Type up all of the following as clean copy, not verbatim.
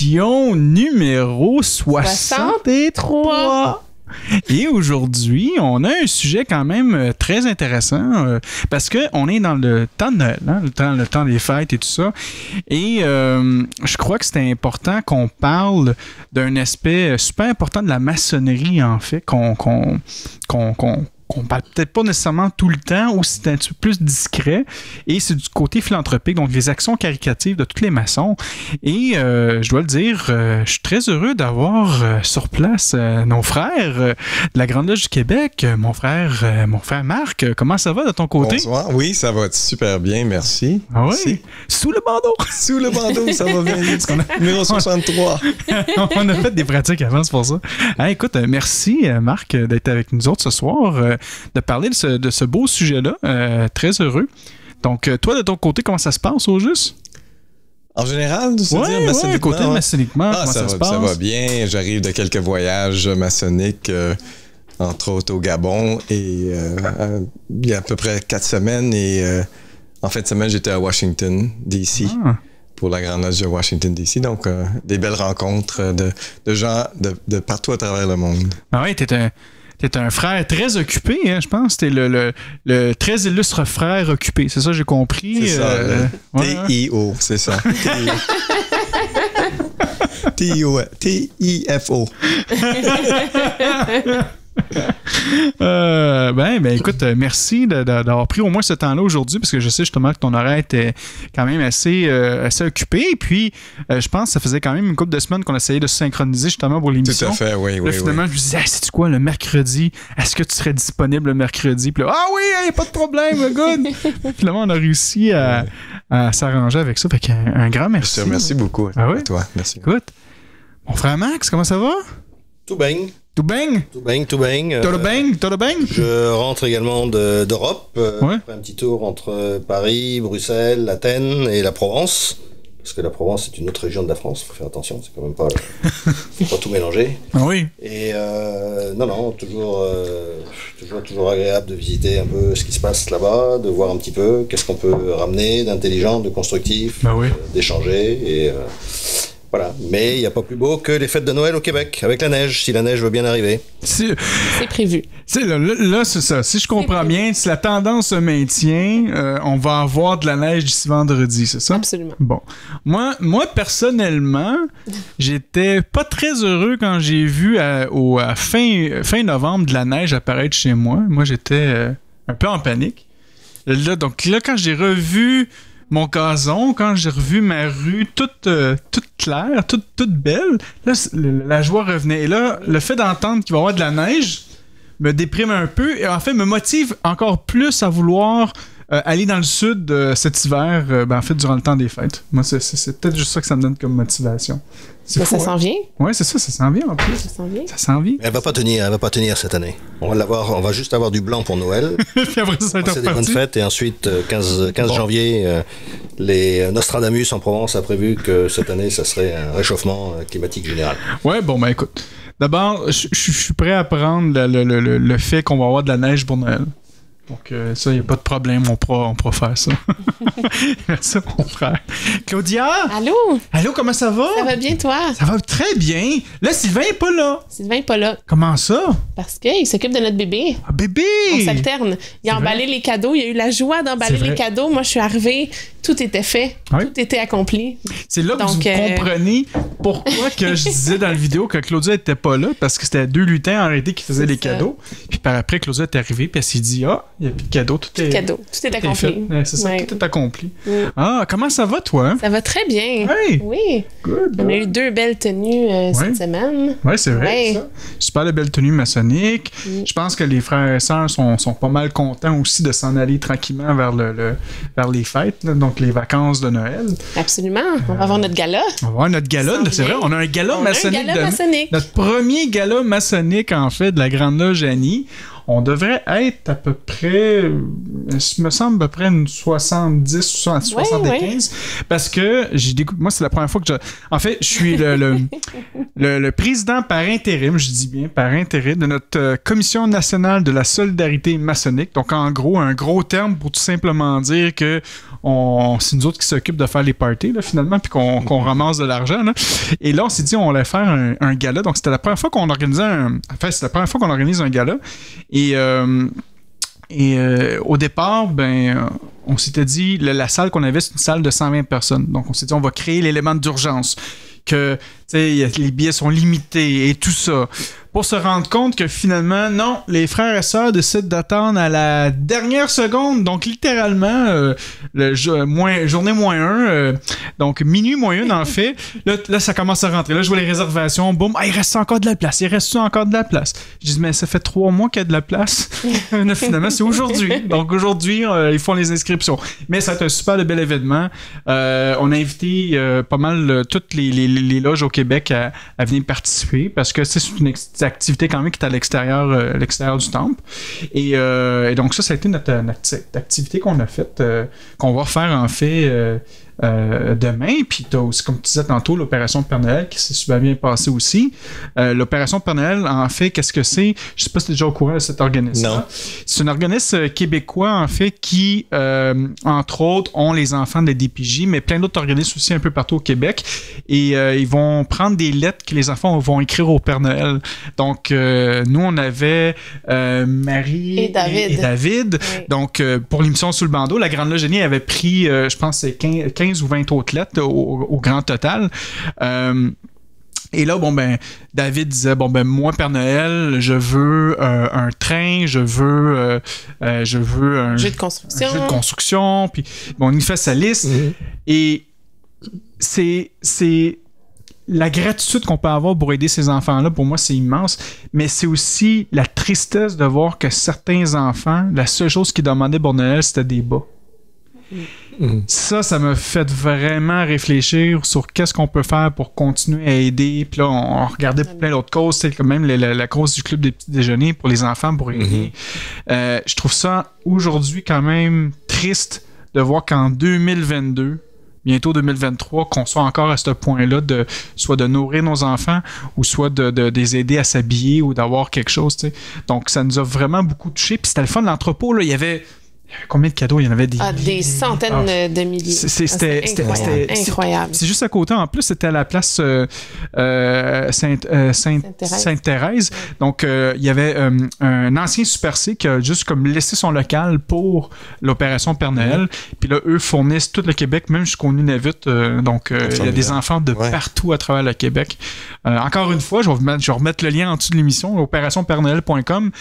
émission numéro 63. Et aujourd'hui, on a un sujet quand même très intéressant parce qu'on est dans le temps de Noël, hein, le temps des fêtes et tout ça. Et je crois que c'était important qu'on parle d'un aspect super important de la maçonnerie, en fait, qu'on parle peut-être pas nécessairement tout le temps, ou c'est un petit peu plus discret, et c'est du côté philanthropique, donc les actions caritatives de tous les maçons. Et je dois le dire, je suis très heureux d'avoir sur place nos frères de la Grande Loge du Québec, mon frère Marc. Comment ça va de ton côté? Bonsoir, oui, ça va super bien, merci. Ah oui? Merci. Sous le bandeau! Sous le bandeau, ça va bien. Numéro 63. On a fait des pratiques avant, c'est pour ça. Ah, écoute, merci Marc d'être avec nous autres ce soir, de parler de ce beau sujet-là. Très heureux. Donc, toi, de ton côté, comment ça se passe au juste? En général, tu veux dire maçonniquement? Côté maçonniquement, comment ça se passe? Ça va bien. J'arrive de quelques voyages maçonniques, entre autres au Gabon, et il y a à peu près 4 semaines. Et en fin de semaine, j'étais à Washington, D.C., pour la Grande Loge de Washington, D.C. Donc, des belles rencontres de gens de partout à travers le monde. Ah oui, t'es un frère très occupé, hein, je pense. T'es le très illustre frère occupé. C'est ça, j'ai compris. C'est ça, T-I-O, c'est ça. T-I-F-O. Ben écoute, merci d'avoir pris au moins ce temps-là aujourd'hui, parce que je sais justement que ton horaire était quand même assez occupé. Et puis, je pense que ça faisait quand même une couple de semaines qu'on essayait de se synchroniser justement pour l'émission. Tout à fait, oui. Là, finalement, je me disais, sais-tu quoi, le mercredi, est-ce que tu serais disponible le mercredi? Puis là, ah oui, y a pas de problème, good! Finalement, on a réussi à s'arranger avec ça. Fait qu'un grand merci. Merci beaucoup à toi. Merci. Écoute, mon frère Max, comment ça va? Tout bang. Tout bang? Tout bang. Tout bang? Je rentre également d'Europe, après un petit tour entre Paris, Bruxelles, Athènes et la Provence. Parce que la Provence est une autre région de la France, faut faire attention, c'est quand même pas... faut pas tout mélanger. Ah oui. Et toujours agréable de visiter un peu ce qui se passe là-bas, de voir un petit peu qu'est-ce qu'on peut ramener d'intelligent, de constructif, d'échanger, et... Voilà, mais il n'y a pas plus beau que les fêtes de Noël au Québec, avec la neige, si la neige veut bien arriver. C'est prévu. Là, c'est ça. Si je comprends bien, si la tendance se maintient, on va avoir de la neige d'ici vendredi, c'est ça? Absolument. Bon. Moi personnellement, j'étais pas très heureux quand j'ai vu à fin novembre de la neige apparaître chez moi. Moi, j'étais un peu en panique. Donc là, quand j'ai revu mon gazon, quand j'ai revu ma rue toute claire, toute belle, là, la joie revenait. Et là, le fait d'entendre qu'il va y avoir de la neige me déprime un peu et en fait me motive encore plus à vouloir aller dans le sud cet hiver, en fait, durant le temps des fêtes. Moi, c'est peut-être juste ça que ça me donne comme motivation. Ça s'en vient? Oui, c'est ça s'en vient en plus. Ça s'en vient? Ça s'en vient. Elle va pas tenir cette année. On va juste avoir du blanc pour Noël. Puis après ça va être des bonnes fêtes et ensuite, 15 janvier, les Nostradamus en Provence a prévu que cette année, ça serait un réchauffement climatique général. Ouais, bon, ben écoute. D'abord, je suis prêt à prendre le fait qu'on va avoir de la neige pour Noël. Donc, ça, il n'y a pas de problème, on pourra faire ça. Merci, mon frère. Claudia? Allô? Allô, comment ça va? Ça va bien, toi? Ça va très bien. Là, Sylvain n'est pas là. Sylvain n'est pas là. Comment ça? Parce qu'il s'occupe de notre bébé. Ah, bébé! On s'alterne. Il a emballé les cadeaux. Il a eu la joie d'emballer les cadeaux. Moi, je suis arrivée. Tout était fait. Oui. Tout était accompli. C'est là que vous comprenez pourquoi que je disais dans la vidéo que Claudia n'était pas là, parce que c'était 2 lutins en réalité qui faisaient les cadeaux. Puis par après, Claudia est arrivée, puis elle s'est dit, il n'y a plus de cadeaux. Tout est accompli. C'est ça, tout est accompli. Ah, comment ça va, toi? Ça va très bien. Hey. Oui. Good. On a eu 2 belles tenues cette semaine. Oui, c'est vrai. Ça. Super de belles tenues maçonniques. Je pense que les frères et sœurs sont pas mal contents aussi de s'en aller tranquillement vers les fêtes, là, donc les vacances de Noël. Absolument. On va avoir notre gala. On va avoir notre gala. C'est vrai, on a un gala maçonnique. Maçonnique. Notre premier gala maçonnique, en fait, de la Grande Loge Annie. On devrait être à peu près, me semble à peu près une 70, 75, parce que moi, c'est la première fois que en fait, je suis le président par intérim, je dis bien par intérim, de notre Commission nationale de la solidarité maçonnique. Donc, en gros, un gros terme pour tout simplement dire que c'est nous autres qui s'occupent de faire les parties, là, finalement, puis qu'on ramasse de l'argent. Là. Et là, on s'est dit, on allait faire un gala. Donc, c'était la première fois qu'on organisait c'est la première fois qu'on organise un gala. Et au départ, on s'était dit, la salle qu'on avait, c'est une salle de 120 personnes. Donc, on s'est dit, on va créer l'élément d'urgence, que les billets sont limités et tout ça. Pour se rendre compte que finalement, non, les frères et sœurs décident d'attendre à la dernière seconde, donc littéralement, journée moins 1, donc minuit moins 1 en fait. Là, ça commence à rentrer. Là, je vois les réservations, boum, il reste encore de la place, il reste encore de la place. Je dis, mais ça fait 3 mois qu'il y a de la place. Là, finalement, c'est aujourd'hui. Donc aujourd'hui, ils font les inscriptions. Mais ça va être un super bel événement. On a invité pas mal toutes les loges au Québec à venir participer parce que c'est une activité quand même qui est à l'extérieur du temple. Et donc ça a été notre activité qu'on a faite, qu'on va faire en fait demain. Puis tu as aussi, comme tu disais tantôt, l'opération Père Noël qui s'est super bien passée aussi. L'opération Père Noël, en fait, qu'est-ce que c'est? Je sais pas si tu es déjà au courant de cet organisme. Non. C'est un organisme québécois, en fait, qui, entre autres, ont les enfants de la DPJ, mais plein d'autres organismes aussi un peu partout au Québec. Et ils vont prendre des lettres que les enfants vont écrire au Père Noël. Donc, nous, on avait Marie et David. Oui. Donc, pour l'émission Sous le bandeau, la Grande Loge Génie avait pris, je pense, c'est 15 ou 20 autres lettres au grand total. Et là, David disait, moi, Père Noël, je veux un train, je veux un jeu de construction. Puis, il fait sa liste. Mm-hmm. Et c'est la gratitude qu'on peut avoir pour aider ces enfants-là, pour moi, c'est immense. Mais c'est aussi la tristesse de voir que certains enfants, la seule chose qu'ils demandaient pour Noël, c'était des bas. Mm. Ça me fait vraiment réfléchir sur qu'est-ce qu'on peut faire pour continuer à aider. Puis là, on regardait plein d'autres causes, c'est quand même la cause du club des petits déjeuners pour les enfants, pour aider. Mm-hmm. Je trouve ça aujourd'hui quand même triste de voir qu'en 2022, bientôt 2023, qu'on soit encore à ce point-là, soit de nourrir nos enfants ou soit de les aider à s'habiller ou d'avoir quelque chose. T'sais. Donc, ça nous a vraiment beaucoup touchés. Puis c'était le fun de l'entrepôt. Là, il y avait combien de cadeaux? Il y en avait des centaines de milliers. C'était incroyable. C'est juste à côté. En plus, c'était à la place Sainte-Thérèse. Ouais. Donc, il y avait un ancien Super C qui a juste comme laissé son local pour l'opération Père Noël. Mm-hmm. Puis là, eux fournissent tout le Québec, même jusqu'au Nunavut. Donc, il y a des enfants de partout à travers le Québec. Encore une fois, je vais remettre le lien en dessous de l'émission, opérationpernoël.com.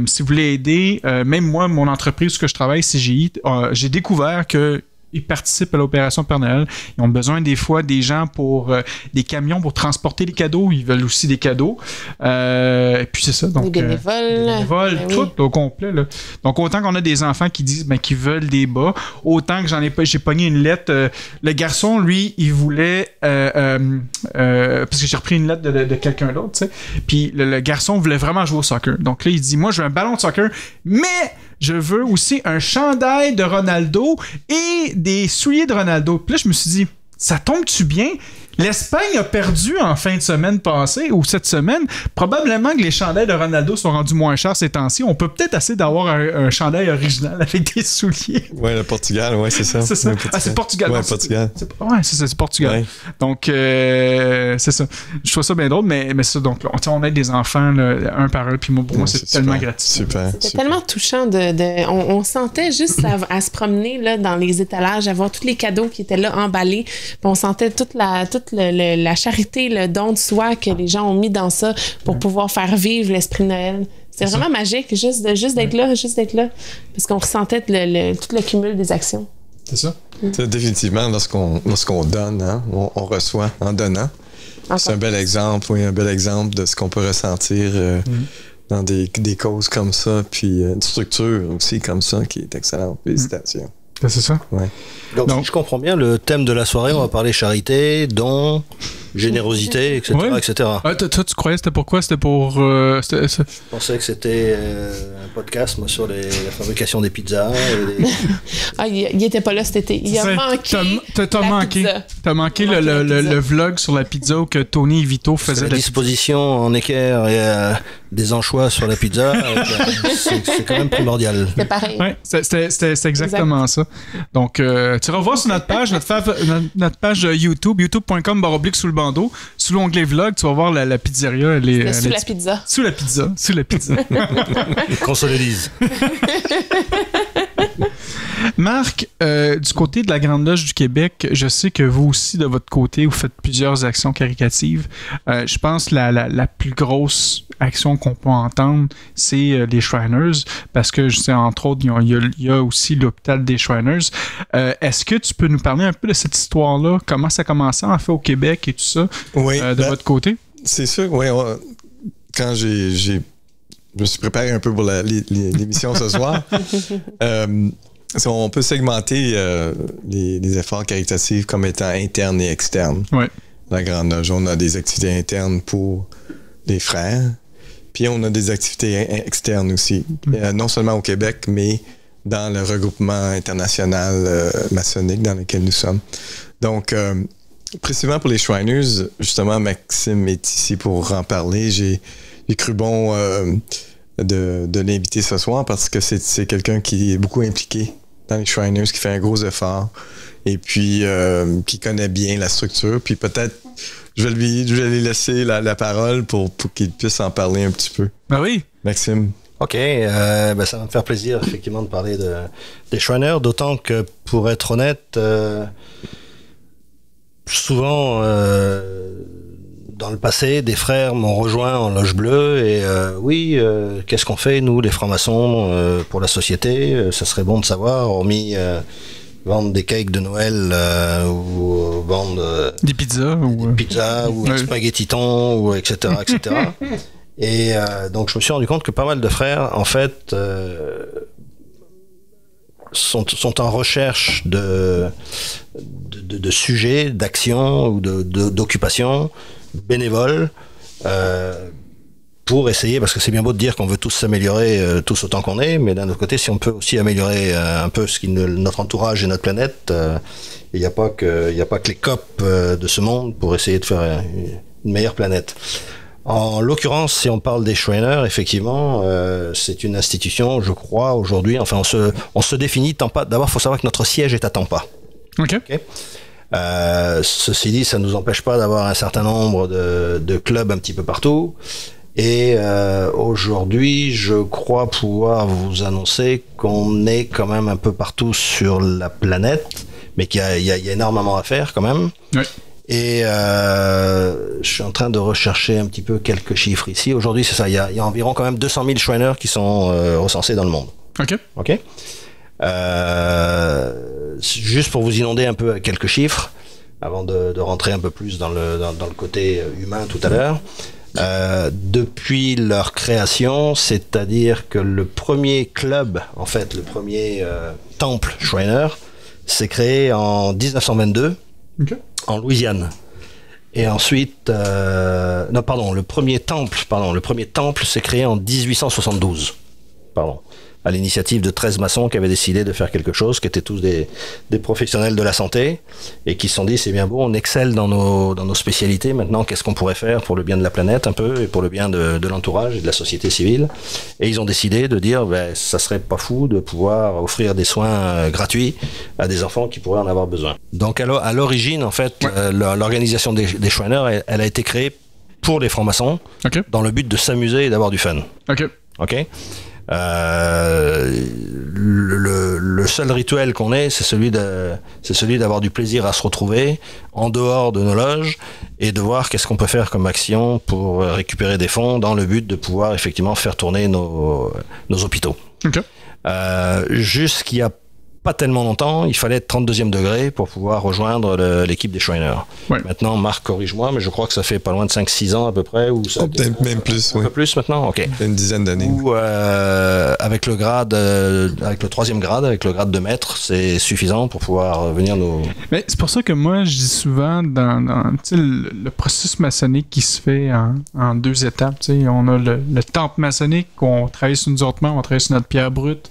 Si vous voulez aider, même moi, mon entreprise que je travaille, CGI, j'ai découvert que ils participent à l'opération Père Noël. Ils ont besoin des fois des gens pour des camions pour transporter les cadeaux. Ils veulent aussi des cadeaux. Et puis c'est ça. Donc, des bénévoles. Tout au complet. Là. Donc autant qu'on a des enfants qui disent qu'ils veulent des bas, autant que j'ai pogné une lettre. Le garçon, lui, il voulait parce que j'ai repris une lettre de quelqu'un d'autre, tu sais. Puis le garçon voulait vraiment jouer au soccer. Donc là, il dit, moi, je veux un ballon de soccer, mais je veux aussi un chandail de Ronaldo et des souliers de Ronaldo. Puis là, je me suis dit, ça tombe-tu bien? L'Espagne a perdu en fin de semaine passée ou cette semaine. Probablement que les chandails de Ronaldo sont rendus moins chers ces temps-ci. On peut peut-être essayer d'avoir un chandail original avec des souliers. Ouais, le Portugal, ouais, c'est ça. C'est ça. C'est Portugal. Ouais, Portugal. C'est Portugal. Ouais. Donc, c'est ça. Je trouve ça bien drôle, mais c'est ça. Donc, on aide des enfants là, un par un. Puis pour moi, c'est tellement gratifiant. C'était tellement touchant. On sentait juste à se promener là, dans les étalages, à voir tous les cadeaux qui étaient là emballés. Puis on sentait toute la charité, le don de soi que les gens ont mis dans ça pour pouvoir faire vivre l'esprit de Noël. C'est vraiment magique, juste d'être là. Parce qu'on ressentait tout le cumul des actions. C'est ça. Définitivement, lorsqu'on donne, hein, on reçoit en donnant. C'est un bel exemple, de ce qu'on peut ressentir dans des causes comme ça, puis une structure aussi comme ça qui est excellente. Félicitations. C'est ça? Ouais. Donc, si je comprends bien, le thème de la soirée, on va parler charité, dons, générosité, etc. Ouais. etc. Ah, toi, tu croyais que c'était pourquoi? C'était pour... Je pensais que c'était un podcast moi, sur la fabrication des pizzas. Il était pas là cet été. Il a manqué. T'as manqué le vlog sur la pizza où que Tony et Vito faisaient la disposition en équerre et des anchois sur la pizza. C'est quand même primordial. C'est pareil. Ouais, c'est exactement ça. Donc, tu revois sur notre page, notre page YouTube, youtube.com/sous le bandeau. Sous l'onglet vlog, tu vas voir la pizzeria. Sous la pizza. Sous la pizza. Qu'on se le dise. Marc, du côté de la Grande Loge du Québec, je sais que vous aussi, de votre côté, vous faites plusieurs actions caricatives. Je pense que la plus grosse action qu'on peut entendre, c'est les Shriners, parce que je sais, entre autres, il y a aussi l'hôpital des Shriners. Est-ce que tu peux nous parler un peu de cette histoire-là? Comment ça a commencé, en fait, au Québec et tout ça, de votre côté? C'est sûr, oui. Quand je me suis préparé un peu pour l'émission ce soir. On peut segmenter les efforts caritatifs comme étant internes et externes. Ouais. La Grande Loge, on a des activités internes pour les frères, puis on a des activités externes aussi. Non seulement au Québec, mais dans le regroupement international maçonnique dans lequel nous sommes. Donc, précisément pour les Shriners, justement, Maxime est ici pour en parler. J'ai cru bon de l'inviter ce soir parce que c'est quelqu'un qui est beaucoup impliqué dans les Shriners, qui fait un gros effort et puis qui connaît bien la structure. Puis peut-être, je vais lui laisser la parole pour qu'il puisse en parler un petit peu. Ben oui. Maxime. OK, ça va me faire plaisir effectivement de parler des Shriners, d'autant que pour être honnête, souvent dans le passé, des frères m'ont rejoint en loge bleue et qu'est-ce qu'on fait nous les francs-maçons pour la société? Ça serait bon de savoir, hormis vendre des cakes de Noël ou vendre des pizzas ou un spaghetti thon ou etc. Et donc je me suis rendu compte que pas mal de frères en fait sont en recherche de sujets, d'actions ou d'occupations bénévoles pour essayer, parce que c'est bien beau de dire qu'on veut tous s'améliorer tous autant qu'on est, mais d'un autre côté, si on peut aussi améliorer un peu notre entourage et notre planète, il n'y a pas que les COP de ce monde pour essayer de faire une meilleure planète. En l'occurrence, si on parle des Shriners, effectivement, c'est une institution, je crois, aujourd'hui, enfin, on se définit Tampa. D'abord, il faut savoir que notre siège est à Tampa. OK. Ceci dit, ça ne nous empêche pas d'avoir un certain nombre de clubs un petit peu partout. Et aujourd'hui, je crois pouvoir vous annoncer qu'on est quand même un peu partout sur la planète, mais qu'il y a énormément à faire quand même. Oui. Et je suis en train de rechercher un petit peu quelques chiffres ici. Aujourd'hui, c'est ça, il y a environ quand même 200 000 Shriners qui sont recensés dans le monde. OK. Juste pour vous inonder un peu avec quelques chiffres, avant de rentrer un peu plus dans le côté humain tout à l'heure. Depuis leur création, c'est-à-dire que le premier club, en fait, le premier temple Shriner, s'est créé en 1922 en Louisiane. Et ensuite, le premier temple s'est créé en 1872. À l'initiative de 13 maçons qui avaient décidé de faire quelque chose, qui étaient tous des professionnels de la santé, et qui se sont dit, c'est bien beau, on excelle dans nos spécialités, maintenant, qu'est-ce qu'on pourrait faire pour le bien de la planète, un peu, et pour le bien de l'entourage et de la société civile. Et ils ont décidé de dire, ça serait pas fou de pouvoir offrir des soins gratuits à des enfants qui pourraient en avoir besoin. Donc, à l'origine, en fait, l'organisation des Shriners, elle a été créée pour les francs-maçons, dans le but de s'amuser et d'avoir du fun. OK. Le seul rituel qu'on ait, c'est celui d'avoir du plaisir à se retrouver en dehors de nos loges et de voir qu'est-ce qu'on peut faire comme action pour récupérer des fonds dans le but de pouvoir effectivement faire tourner nos hôpitaux. Jusqu'il y a pas tellement longtemps, il fallait être 32e degré pour pouvoir rejoindre l'équipe des Shriners. Ouais. Maintenant, Marc, corrige-moi, mais je crois que ça fait pas loin de 5-6 ans à peu près. Ou ça, peut-être même plus, un peu plus maintenant, ok. Une dizaine d'années. Ou avec le grade, avec le 3e grade, avec le grade de maître, c'est suffisant pour pouvoir venir nous... Mais c'est pour ça que moi, je dis souvent, dans le processus maçonnique qui se fait en 2 étapes, on a le temple maçonnique, on travaille sur nous autres membres, on travaille sur notre pierre brute,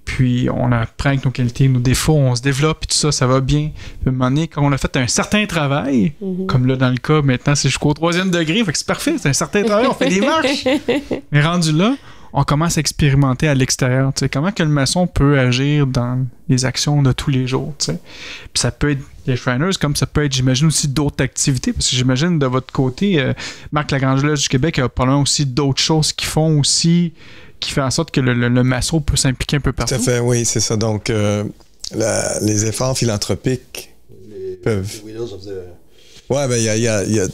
puis on apprend avec nos qualités, nos défauts, on se développe, puis tout ça, ça va bien. Puis à un moment donné, quand on a fait un certain travail, comme là dans le cas, maintenant c'est jusqu'au 3e degré, fait que c'est parfait, c'est un certain travail, on fait des marches. Mais rendu là, on commence à expérimenter à l'extérieur, comment que le maçon peut agir dans les actions de tous les jours. Puis ça peut être les Shriners, comme ça peut être, j'imagine, aussi d'autres activités, parce que j'imagine de votre côté, Marc Lagrange Loge du Québec a probablement aussi d'autres choses qui font aussi, qui fait en sorte que le maçon peut s'impliquer un peu partout. Tout à fait, oui, c'est ça. Donc, les efforts philanthropiques peuvent... Ouais, ben il y a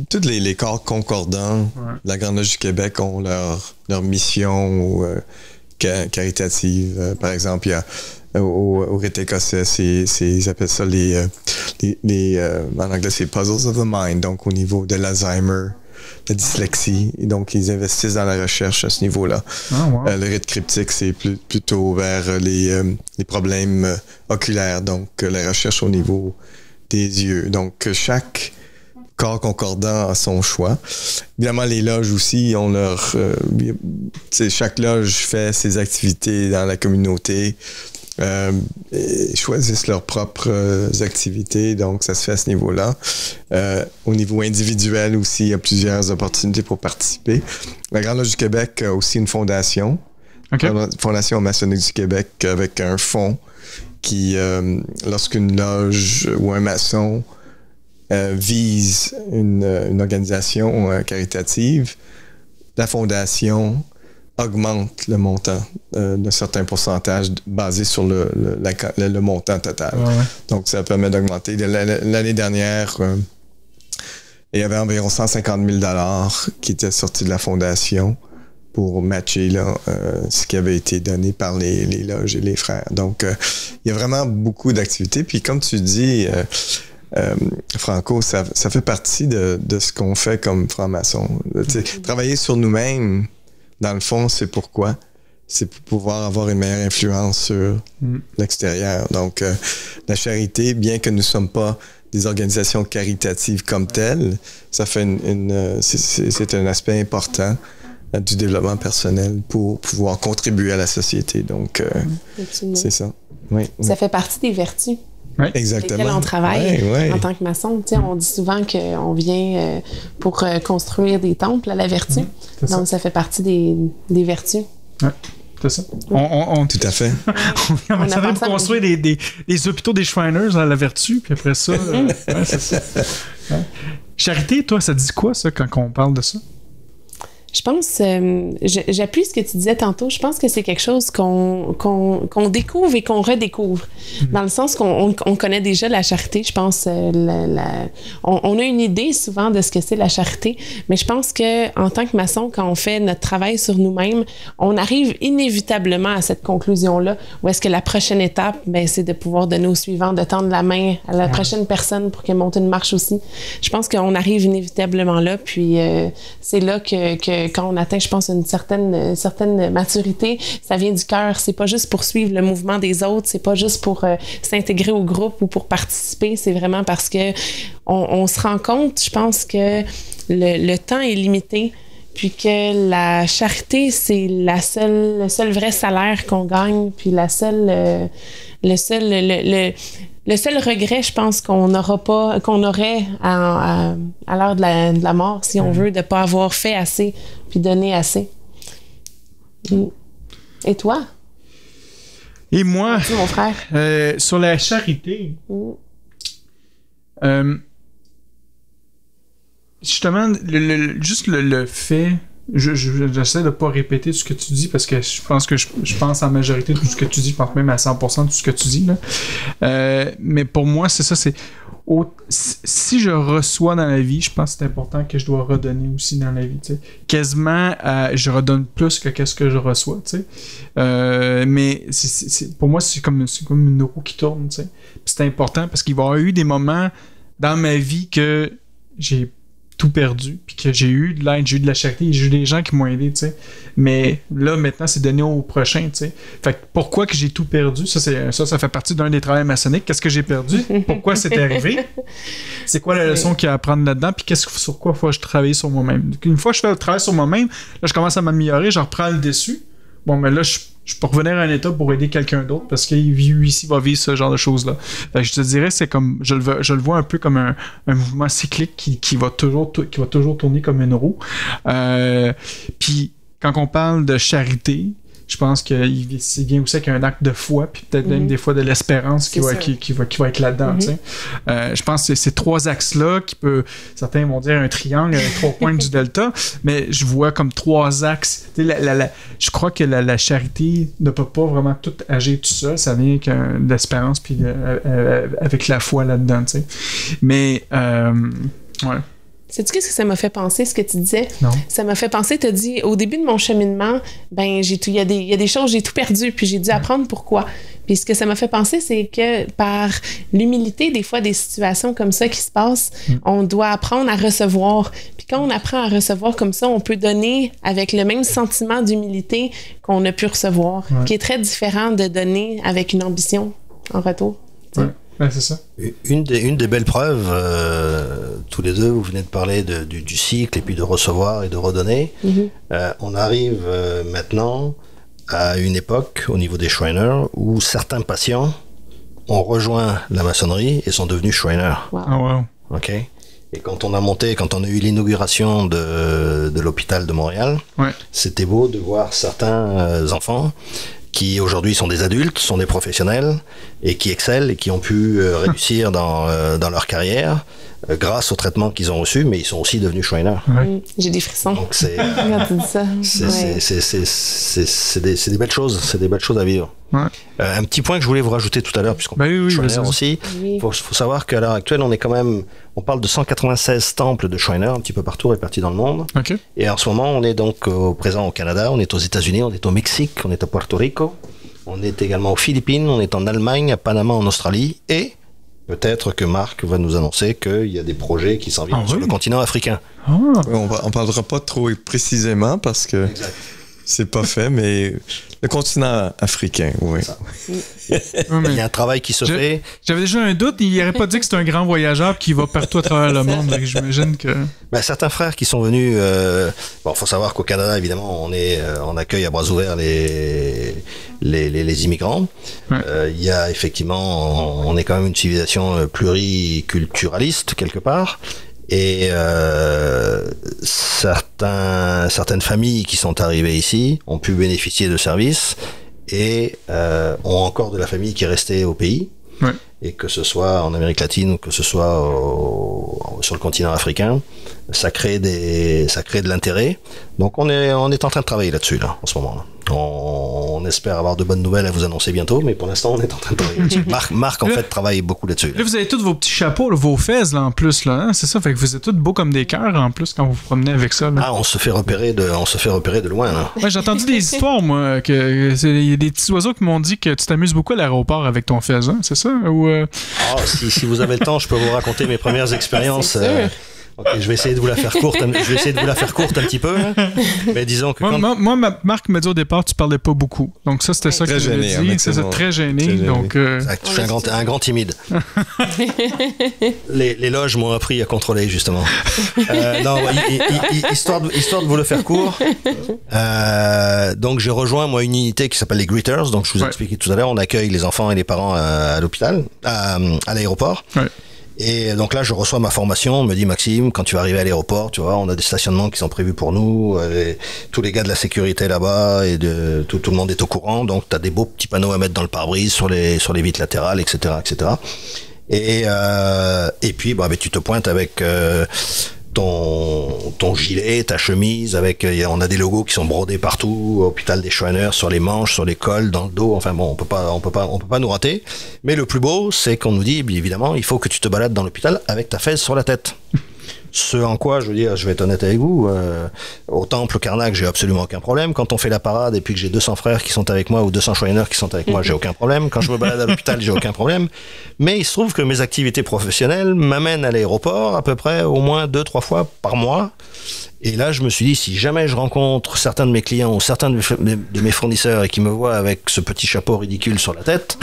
tous les corps concordants. Ouais. La Grande Loge du Québec ont leur mission caritative. Par exemple, il y a au rite écossais, ils appellent ça en anglais, c'est Puzzles of the Mind, donc au niveau de l'Alzheimer, la dyslexie. Et donc, ils investissent dans la recherche à ce niveau-là. Oh, wow. Le rite cryptique, c'est plutôt vers les problèmes oculaires, donc la recherche au niveau des yeux. Donc, chaque corps concordant a son choix. Évidemment, les loges aussi ont leur... chaque loge fait ses activités dans la communauté. Ils choisissent leurs propres activités, donc ça se fait à ce niveau-là. Au niveau individuel aussi, il y a plusieurs opportunités pour participer. La Grande Loge du Québec a aussi une fondation, la Fondation maçonnique du Québec, avec un fonds qui, lorsqu'une loge ou un maçon vise une organisation caritative, la fondation augmente le montant d'un certain pourcentage basé sur le montant total. Ouais. Donc, ça permet d'augmenter. L'année dernière, il y avait environ 150 000 $ qui étaient sortis de la fondation pour matcher ce qui avait été donné par les loges et les frères. Donc, il y a vraiment beaucoup d'activités. Puis, comme tu dis... Franco, ça fait partie de ce qu'on fait comme franc-maçon. Travailler sur nous-mêmes, dans le fond, c'est pourquoi? C'est pour pouvoir avoir une meilleure influence sur l'extérieur. Donc, la charité, bien que nous ne sommes pas des organisations caritatives comme telles, ça fait c'est un aspect important du développement personnel pour pouvoir contribuer à la société. Donc, c'est ça. Oui, ça fait partie des vertus. Oui, exactement. Lesquels on travaille en tant que maçon. On dit souvent qu'on vient pour construire des temples à la vertu. Donc, ça fait partie des vertus. Oui, c'est ça. Tout à fait. On vient pour construire des hôpitaux des Shriners à la vertu, puis après ça, c'est ça. Charité, toi, ça dit quoi, ça, quand on parle de ça? Je pense, j'appuie ce que tu disais tantôt, je pense que c'est quelque chose qu'on découvre et qu'on redécouvre. Dans le sens qu'on connaît déjà la charité, je pense, on a une idée souvent de ce que c'est la charité, mais je pense qu'en tant que maçon, quand on fait notre travail sur nous-mêmes, on arrive inévitablement à cette conclusion-là, où est-ce que la prochaine étape, c'est de pouvoir donner au suivant, de tendre la main à la prochaine personne pour qu'elle monte une marche aussi. Je pense qu'on arrive inévitablement là, puis c'est là que quand on atteint, je pense, une certaine maturité, ça vient du cœur. C'est pas juste pour suivre le mouvement des autres, c'est pas juste pour s'intégrer au groupe ou pour participer, c'est vraiment parce que on se rend compte, je pense, que le temps est limité, puis que la charité, c'est le seul vrai salaire qu'on gagne, puis le seul regret, je pense, qu'on aurait à l'heure de la mort, si on veut, de ne pas avoir fait assez puis donné assez. Et toi? Et moi? Merci, mon frère. Sur la charité, justement, juste le fait... J'essaie de ne pas répéter tout ce que tu dis parce que je pense que je pense en majorité de tout ce que tu dis, je pense même à 100% de tout ce que tu dis là. Mais pour moi, c'est ça, c'est si je reçois dans la vie, je pense que c'est important que je dois redonner aussi dans la vie. T'sais. Quasiment, je redonne plus que qu'est-ce que je reçois. Mais pour moi, c'est comme une roue qui tourne. T'sais. C'est important parce qu'il va y avoir eu des moments dans ma vie que j'ai tout perdu, puis que j'ai eu de l'aide, j'ai eu de la charité, j'ai eu des gens qui m'ont aidé, tu sais. Mais là, maintenant, c'est donné au prochain, tu sais. Fait que pourquoi que j'ai tout perdu? Ça fait partie d'un des travails maçonniques. Qu'est-ce que j'ai perdu? Pourquoi c'est arrivé? C'est quoi la leçon qu'il y a à apprendre là-dedans? Puis sur quoi faut que je travaille sur moi-même? Une fois que je fais le travail sur moi-même, là, je commence à m'améliorer, je reprends le dessus. Bon, mais là, je peux revenir à un état pour aider quelqu'un d'autre parce qu'il ici va vivre ce genre de choses-là. Fait que je te dirais, c'est comme je le vois un peu comme un mouvement cyclique qui va toujours tourner comme une roue. Puis quand on parle de charité, je pense qu'il vient aussi avec un acte de foi, puis peut-être même des fois de l'espérance qui va être là-dedans. Je pense que c'est ces trois axes-là certains vont dire un triangle avec 3 points du delta, mais je vois comme 3 axes. Je crois que la charité ne peut pas vraiment tout agir tout seul, ça vient avec l'espérance puis avec la foi là-dedans. T'sais. Mais ouais. Sais-tu qu'est-ce que ça m'a fait penser, ce que tu disais? Non. Ça m'a fait penser, tu as dit, au début de mon cheminement, ben il y a des choses, j'ai tout perdu, puis j'ai dû apprendre pourquoi. Puis ce que ça m'a fait penser, c'est que par l'humilité, des fois, des situations comme ça qui se passent, on doit apprendre à recevoir. Puis quand on apprend à recevoir comme ça, on peut donner avec le même sentiment d'humilité qu'on a pu recevoir, qui est très différent de donner avec une ambition en retour. Ouais. Ben, c'est ça. Une des belles preuves, tous les deux, vous venez de parler du cycle et puis de recevoir et de redonner. On arrive maintenant à une époque au niveau des Shriners où certains patients ont rejoint la maçonnerie et sont devenus Shriners. Wow. Ah, wow. Ok. Et quand on a eu l'inauguration de l'hôpital de Montréal, c'était beau de voir certains enfants qui aujourd'hui sont des adultes, sont des professionnels et qui excellent et qui ont pu réussir dans leur carrière grâce au traitement qu'ils ont reçu, mais ils sont aussi devenus Shriners. J'ai des frissons. Donc c'est des belles choses, c'est des belles choses à vivre. Un petit point que je voulais vous rajouter tout à l'heure, puisqu'on parle de Shriners aussi, faut savoir qu'à l'heure actuelle, on parle de 196 temples de Shriners un petit peu partout répartis dans le monde. Okay. Et en ce moment, on est donc présent au Canada, on est aux États-Unis, on est au Mexique, on est à Puerto Rico, on est également aux Philippines, on est en Allemagne, à Panama, en Australie, et peut-être que Marc va nous annoncer qu'il y a des projets qui s'en viennent sur le continent africain. On parlera pas trop précisément parce que c'est pas fait, mais le continent africain, oui. Il y a un travail qui se fait. J'avais déjà un doute, il n'aurait pas dit que c'est un grand voyageur qui va partout à travers le monde, donc j'imagine que... certains frères qui sont venus... faut savoir qu'au Canada, évidemment, on accueille à bras ouverts les immigrants. Il y a effectivement... On est quand même une civilisation pluriculturaliste, quelque part. Et certaines familles qui sont arrivées ici ont pu bénéficier de services et ont encore de la famille qui est restée au pays. Et que ce soit en Amérique latine ou que ce soit sur le continent africain, ça crée de l'intérêt. Donc on est en train de travailler là-dessus là, en ce moment. On espère avoir de bonnes nouvelles à vous annoncer bientôt, mais pour l'instant on est en train de travailler là-dessus. Marc en fait travaille beaucoup là-dessus. Là vous avez tous vos petits chapeaux, là, vos fez là en plus là, hein? C'est ça, fait que vous êtes tous beaux comme des cœurs en plus quand vous vous promenez avec ça. Là. Ah, on se fait repérer de loin là. Ouais, j'ai entendu des histoires moi il y a des petits oiseaux qui m'ont dit que tu t'amuses beaucoup à l'aéroport avec ton fez, hein? C'est ça ou si vous avez le temps, je peux vous raconter mes premières expériences. Okay, je vais essayer de vous la faire courte un petit peu. Mais disons que moi Marc m'a dit au départ tu parlais pas beaucoup. Donc ça c'était ça que je dit, c'est très gêné. Donc exact, je suis un grand timide. les loges m'ont appris à contrôler justement. Histoire de vous le faire court. Donc j'ai rejoint moi une unité qui s'appelle les Greeters. Donc je vous ai expliqué tout à l'heure, on accueille les enfants et les parents à l'hôpital, à l'aéroport. Et donc là, je reçois ma formation. On me dit, Maxime, quand tu vas arriver à l'aéroport, tu vois, on a des stationnements qui sont prévus pour nous. Tous les gars de la sécurité là-bas et tout le monde est au courant. Donc, tu as des beaux petits panneaux à mettre dans le pare-brise sur les vitres latérales, etc., etc. Et puis, tu te pointes avec ton gilet, ta chemise, on a des logos qui sont brodés partout, hôpital des Shriners, sur les manches, sur les cols, dans le dos. Enfin bon, on peut pas nous rater. Mais le plus beau, c'est qu'on nous dit, bien évidemment, il faut que tu te balades dans l'hôpital avec ta fez sur la tête. Ce en quoi, je veux dire, je vais être honnête avec vous, au temple Karnak, j'ai absolument aucun problème. Quand on fait la parade et puis que j'ai 200 frères qui sont avec moi ou 200 Shriners qui sont avec moi, j'ai aucun problème. Quand je me balade à l'hôpital, j'ai aucun problème. Mais il se trouve que mes activités professionnelles m'amènent à l'aéroport à peu près au moins 2-3 fois par mois. Et là, je me suis dit, si jamais je rencontre certains de mes clients ou certains de mes fournisseurs et qui me voient avec ce petit chapeau ridicule sur la tête,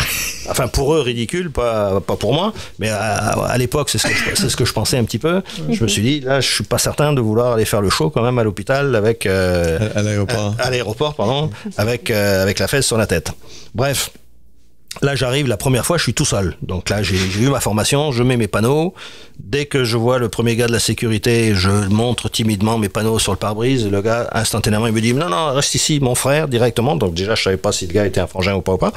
enfin pour eux ridicule, pas pour moi, mais à l'époque, c'est ce que je pensais un petit peu. Je me suis dit, là, je suis pas certain de vouloir aller faire le show quand même à l'hôpital avec à l'aéroport. À l'aéroport, pardon, avec la fesse sur la tête. Bref. Là, j'arrive, la première fois, je suis tout seul. Donc là, j'ai eu ma formation, je mets mes panneaux. Dès que je vois le premier gars de la sécurité, je montre timidement mes panneaux sur le pare-brise. Le gars, instantanément, il me dit « Non, reste ici, mon frère, directement. » Donc déjà, je savais pas si le gars était un frangin ou pas.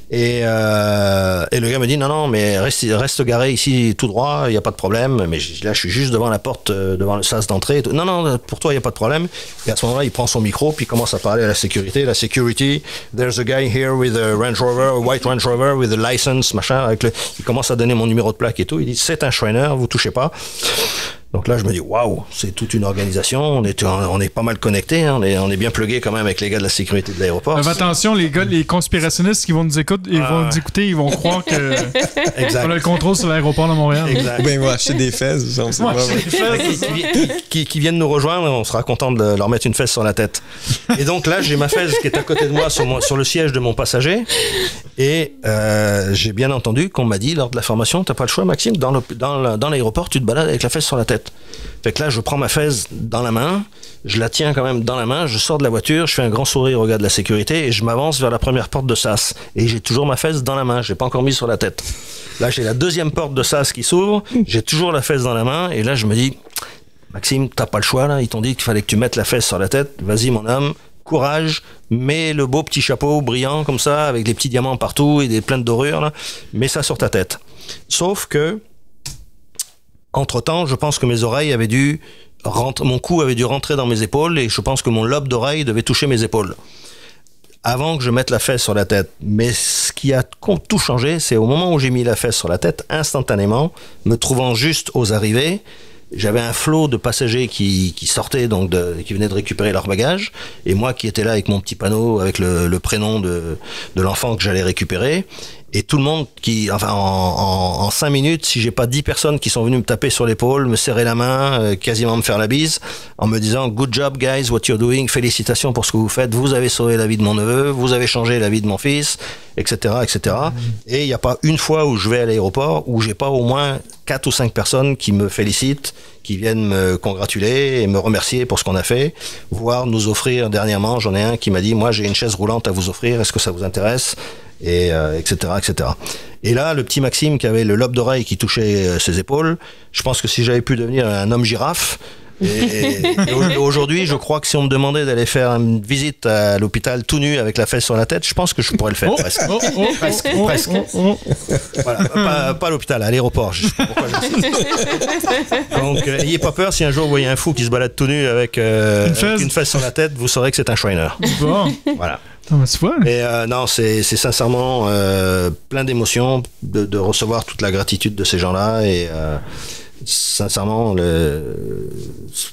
Et le gas me dit « Non, mais reste garé ici tout droit, il n'y a pas de problème. » Mais là, je suis juste devant la porte, devant le sas d'entrée. « Non, pour toi, il n'y a pas de problème. » Et à ce moment-là, il prend son micro, puis il commence à parler à la sécurité. La security, there's a guy here with a Range Rover, a white Range Rover with a license, machin. Il commence à donner mon numéro de plaque et tout. Il dit « C'est un Shriner, vous touchez pas. » Donc là, je me dis, waouh, c'est toute une organisation. On est pas mal connectés. Hein. On est bien plugués quand même avec les gars de la sécurité de l'aéroport. Attention, les gars, les conspirationnistes qui vont nous écouter, ils vont croire que on a le contrôle sur l'aéroport de Montréal. Exact. Ben, ils vont acheter des fesses. Qui viennent nous rejoindre, on sera content de leur mettre une fesse sur la tête. Et donc là, j'ai ma fesse qui est à côté de moi sur le siège de mon passager. Et j'ai bien entendu qu'on m'a dit lors de la formation, t'as pas le choix, Maxime, dans l'aéroport, tu te balades avec la fesse sur la tête. Fait que là, je prends ma fesse dans la main, je la tiens quand même dans la main, je sors de la voiture, je fais un grand sourire au gars de la sécurité et je m'avance vers la première porte de sas. Et j'ai toujours ma fesse dans la main, je l'ai pas encore mise sur la tête. Là, j'ai la deuxième porte de sas qui s'ouvre, j'ai toujours la fesse dans la main et là, je me dis, Maxime, t'as pas le choix là, ils t'ont dit qu'il fallait que tu mettes la fesse sur la tête, vas-y mon homme, courage, mets le beau petit chapeau brillant comme ça, avec des petits diamants partout et des pleines dorures, là, mets ça sur ta tête. Sauf que, entre-temps, je pense que mes oreilles avaient dû mon cou avait dû rentrer dans mes épaules et je pense que mon lobe d'oreille devait toucher mes épaules avant que je mette la fesse sur la tête. Mais ce qui a tout changé, c'est au moment où j'ai mis la fesse sur la tête, instantanément, me trouvant juste aux arrivées, j'avais un flot de passagers qui sortaient, donc qui venaient de récupérer leur bagage, et moi qui étais là avec mon petit panneau avec le prénom de l'enfant que j'allais récupérer. Et tout le monde en 5 minutes, si j'ai pas 10 personnes qui sont venues me taper sur l'épaule, me serrer la main, quasiment me faire la bise, en me disant « Good job guys, what you're doing, félicitations pour ce que vous faites, vous avez sauvé la vie de mon neveu, vous avez changé la vie de mon fils, etc. etc. » Et il n'y a pas une fois où je vais à l'aéroport où j'ai pas au moins 4 ou 5 personnes qui me félicitent, qui viennent me congratuler et me remercier pour ce qu'on a fait, voire nous offrir dernièrement, j'en ai un qui m'a dit « Moi j'ai une chaise roulante à vous offrir, est-ce que ça vous intéresse ?» et etc. Et là, le petit Maxime qui avait le lobe d'oreille qui touchait ses épaules, je pense que si j'avais pu devenir un homme girafe, et aujourd'hui, je crois que si on me demandait d'aller faire une visite à l'hôpital tout nu avec la fesse sur la tête, je pense que je pourrais le faire presque. Presque. Voilà, pas à l'hôpital, à l'aéroport. Je sais pas pourquoi je dis ça. Donc, ayez pas peur si un jour vous voyez un fou qui se balade tout nu avec une fesse sur la tête, vous saurez que c'est un Shriner. Bon. Voilà. Et non, c'est sincèrement plein d'émotions de recevoir toute la gratitude de ces gens-là et sincèrement,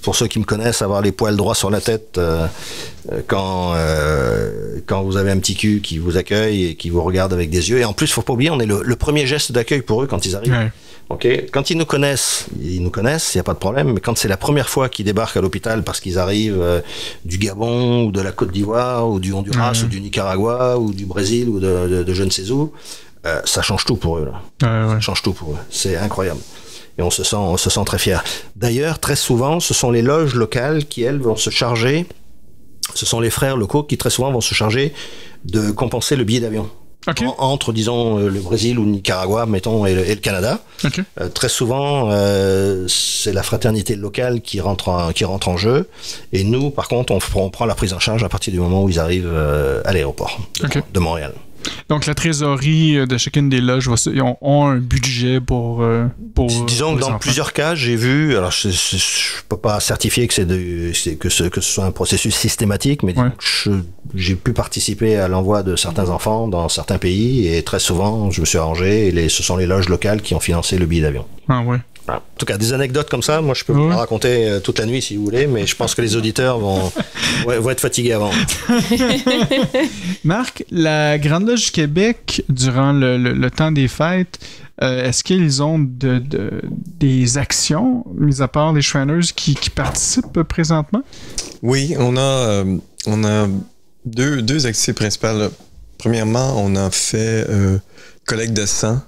pour ceux qui me connaissent, avoir les poils droits sur la tête quand vous avez un petit cul qui vous accueille et qui vous regarde avec des yeux. Et en plus, faut pas oublier, on est le premier geste d'accueil pour eux quand ils arrivent. Ouais. Okay. Quand ils nous connaissent, il n'y a pas de problème. Mais quand c'est la première fois qu'ils débarquent à l'hôpital parce qu'ils arrivent du Gabon ou de la Côte d'Ivoire ou du Honduras ou du Nicaragua ou du Brésil ou de je ne sais où, ça change tout pour eux. Là. Ça change tout pour eux. C'est incroyable. Et on se sent très fiers. D'ailleurs, très souvent, ce sont les loges locales qui, elles, vont se charger. Ce sont les frères locaux qui, très souvent, vont se charger de compenser le billet d'avion. Okay. Entre, disons, le Brésil ou le Nicaragua, mettons, et le Canada. Okay. Très souvent, c'est la fraternité locale qui rentre en jeu. Et nous, par contre, on prend la prise en charge à partir du moment où ils arrivent à l'aéroport de Montréal. Donc, la trésorerie de chacune des loges ont un budget pour disons que dans plusieurs cas, j'ai vu, alors je peux pas certifier que ce soit un processus systématique, mais j'ai pu participer à l'envoi de certains enfants dans certains pays, et très souvent, je me suis arrangé, et ce sont les loges locales qui ont financé le billet d'avion. Ah ouais. En tout cas, des anecdotes comme ça, moi je peux vous en raconter toute la nuit si vous voulez, mais je pense que les auditeurs vont être fatigués avant. Marc, la Grande Loge du Québec, durant le temps des fêtes, est-ce qu'ils ont des actions, mis à part les Shriners, qui participent présentement? Oui, on a deux activités principales. Premièrement, on a fait collecte de sang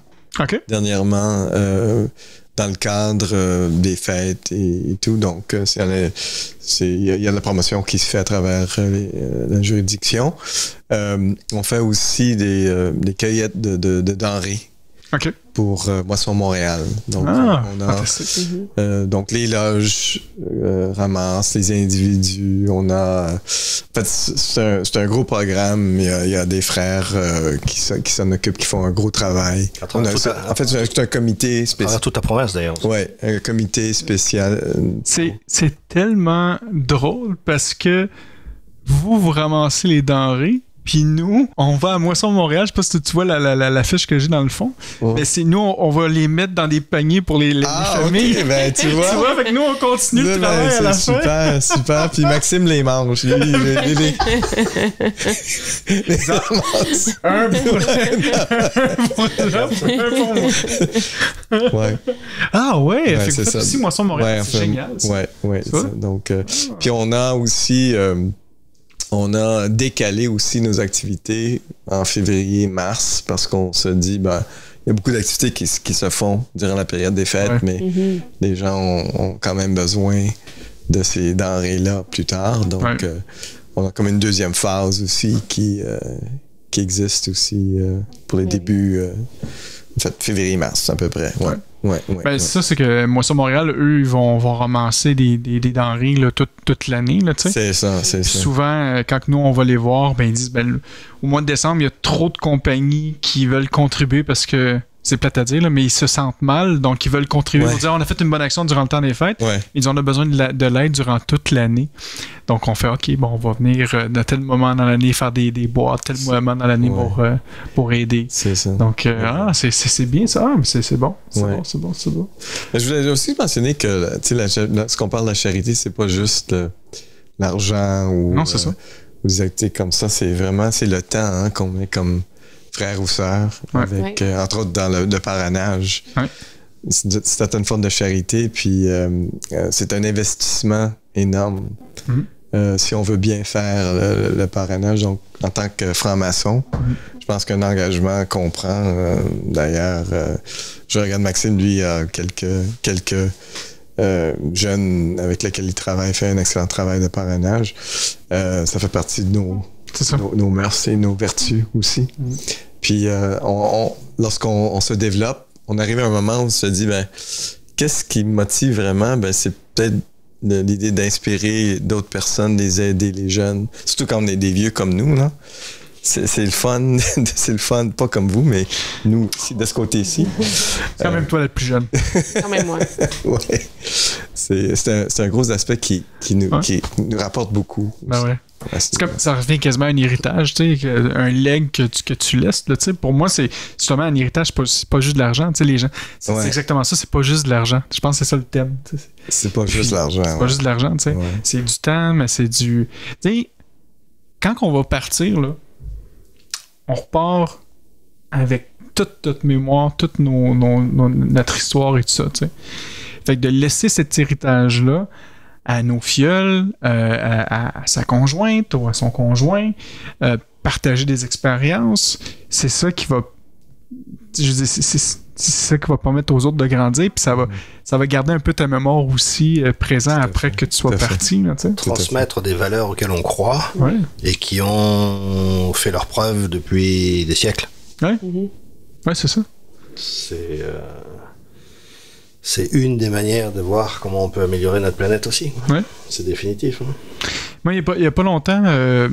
dernièrement dans le cadre des fêtes et tout. Donc, il y a de la promotion qui se fait à travers la juridiction. On fait aussi des cueillettes de denrées. Pour Moisson Montréal. Donc, donc les loges ramassent les individus. On a... En fait, c'est un gros programme. Il y a des frères qui s'en occupent, qui font un gros travail. En fait, c'est un comité spécial. À toute la province, d'ailleurs. Oui, un comité spécial. C'est tellement drôle parce que vous ramassez les denrées. Puis nous, on va à Moisson Montréal. Je sais pas si tu vois la fiche que j'ai dans le fond. Mais c'est nous, on va les mettre dans des paniers pour les familles. Okay, ben, tu vois. Fait que nous, on continue le travail à la fin. Super. Puis Maxime les mange. Un pour moi. Ah ouais, fait que ça aussi, Moisson Montréal, c'est génial. Ouais. Donc, puis on a aussi... on a décalé aussi nos activités en février-mars parce qu'on se dit, il y a beaucoup d'activités qui se font durant la période des fêtes, mais les gens ont quand même besoin de ces denrées-là plus tard. Donc, on a comme une deuxième phase aussi qui existe aussi pour les débuts, en fait, février-mars à peu près. Ça, c'est que Moisson Montréal, eux, ils vont ramasser des denrées là, toute l'année. Là, c'est ça. Souvent, quand nous, on va les voir, ils disent au mois de décembre, il y a trop de compagnies qui veulent contribuer parce que c'est plate à dire, là, mais ils se sentent mal, donc ils veulent contribuer pour dire on a fait une bonne action durant le temps des fêtes. Ils ont besoin de l'aide durant toute l'année. Donc on fait OK, on va venir à tel moment dans l'année faire des boîtes, tel moment dans l'année pour aider. C'est ça. Donc c'est bien ça, mais c'est bon. C'est bon. Mais je voulais aussi mentionner que ce qu'on parle de la charité, c'est pas juste l'argent ou des activités comme ça, c'est vraiment le temps qu'on met comme frères ou sœurs, avec entre autres dans le parrainage. C'est une forme de charité, puis c'est un investissement énorme si on veut bien faire le parrainage. Donc, en tant que franc-maçon, je pense qu'un engagement qu'on prend, d'ailleurs, je regarde Maxime, lui, il a quelques jeunes avec lesquels il travaille, fait un excellent travail de parrainage. Ça fait partie de nos mœurs et nos vertus aussi. Puis lorsqu'on se développe, on arrive à un moment où on se dit qu'est-ce qui me motive vraiment? C'est peut-être l'idée d'inspirer d'autres personnes, les aider, les jeunes, surtout quand on est des vieux comme nous, là. C'est le fun, pas comme vous, mais nous aussi, de ce côté-ci. Quand même toi, la plus jeune. Quand même moi. C'est un gros aspect qui nous rapporte beaucoup. Ça revient quasiment à un héritage, un leg que tu laisses. Là, pour moi, c'est justement un héritage, c'est pas juste de l'argent. Les gens, c'est exactement ça, c'est pas juste de l'argent. Je pense que c'est ça le thème. C'est pas juste l'argent. C'est pas juste de l'argent. C'est du temps, mais c'est du... quand on va partir, là, on repart avec toute notre mémoire, toute notre histoire et tout ça. Fait que de laisser cet héritage-là à nos filleuls, à sa conjointe ou à son conjoint, partager des expériences, c'est ça qui va... C'est ça qui va permettre aux autres de grandir, puis ça va garder un peu ta mémoire aussi présent après que tu sois parti. Là, transmettre des valeurs auxquelles on croit et qui ont fait leur preuve depuis des siècles. Oui, c'est ça. C'est une des manières de voir comment on peut améliorer notre planète aussi. C'est définitif. Moi, il n'y a pas longtemps,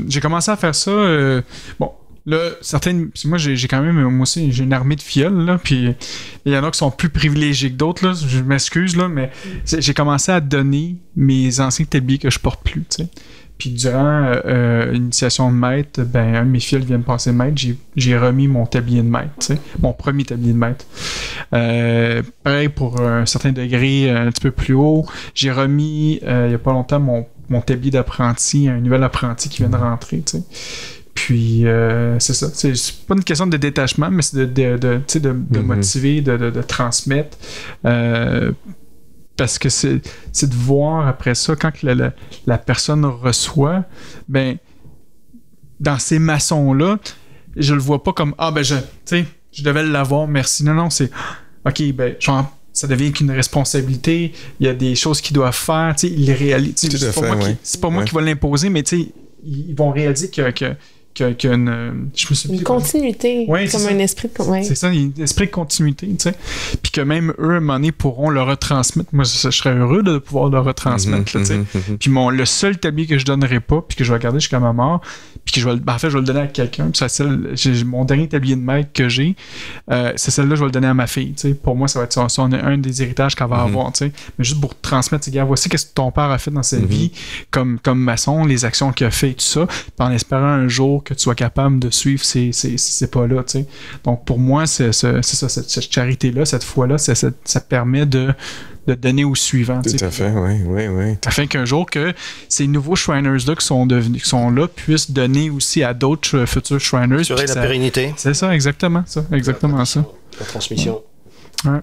j'ai commencé à faire ça. là, certaines... Moi, j'ai quand même... Moi aussi, j'ai une armée de fioles, là, puis il y en a qui sont plus privilégiés que d'autres, là. Je m'excuse, là, mais j'ai commencé à donner mes anciens tabliers que je porte plus, tu sais. Puis durant l'initiation de maître, ben, un de mes fioles vient de passer maître, j'ai remis mon tablier de maître, tu sais, mon premier tablier de maître. Pareil pour un certain degré un petit peu plus haut, j'ai remis, il y a pas longtemps, mon tablier d'apprenti, un nouvel apprenti qui vient de rentrer, tu sais. Puis, c'est ça. C'est pas une question de détachement, mais c'est de motiver, de transmettre. Parce que c'est de voir après ça, quand la personne reçoit, ben, dans ces maçons-là, je le vois pas comme « Ah, ben, je devais l'avoir, merci. » Non, c'est « OK, ben, genre, ça devient qu'une responsabilité, il y a des choses qu'ils doivent faire, tu sais, ils les réalisent. C'est pas moi qui vais l'imposer, mais tu sais, ils vont réaliser que une continuité, comme un esprit de... C'est ça, un esprit de continuité, tu sais. Puis que même eux, à un moment donné, pourront le retransmettre. Moi, je serais heureux de pouvoir le retransmettre, tu sais. Puis le seul tablier que je donnerai pas, puis que je vais garder jusqu'à ma mort, puis que je vais le donner à quelqu'un. Puis mon dernier tablier de maître que j'ai, c'est celle-là, je vais le donner à ma fille, tu sais. Pour moi, ça va être un des héritages qu'elle va avoir, tu sais. Mais juste pour transmettre, c'est, gars, voici qu'est-ce que ton père a fait dans sa vie comme maçon, les actions qu'il a fait et tout ça, puis en espérant un jour que tu sois capable de suivre ces pas-là, tu sais. Donc, pour moi, c'est ça, cette charité-là, cette foi-là, ça permet de donner au suivant. Tout à fait, oui. Afin qu'un jour que ces nouveaux Shriners-là qui sont là puissent donner aussi à d'autres futurs Shriners. Assurer la pérennité. C'est ça, exactement ça. La transmission. Ouais.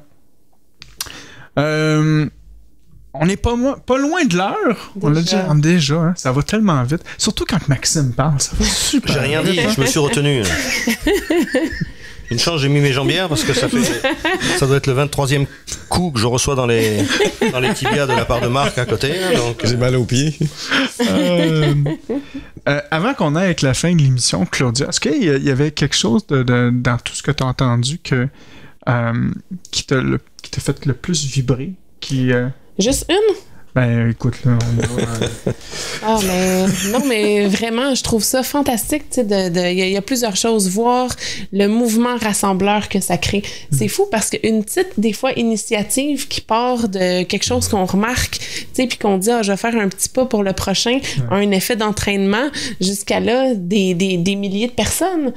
On n'est pas loin de l'heure. On l'a dit déjà. Hein? Ça va tellement vite. Surtout quand Maxime parle. Ça va super. J'ai rien dit. Je me suis retenu. Une chance, j'ai mis mes jambières parce que ça doit être le 23e coup que je reçois dans les tibias de la part de Marc à côté. Donc, j'ai mal aux pieds. Avant qu'on aille avec la fin de l'émission, Claudia, est-ce qu'il y avait quelque chose dans tout ce que tu as entendu qui t'a fait le plus vibrer? Juste une? Ben, écoute, là, non, mais vraiment, je trouve ça fantastique, tu sais, il y a plusieurs choses. Voir le mouvement rassembleur que ça crée. C'est fou parce qu'une petite, des fois, initiative qui part de quelque chose qu'on remarque, tu sais, puis qu'on dit, je vais faire un petit pas pour le prochain, a un effet d'entraînement jusqu'à là, des milliers de personnes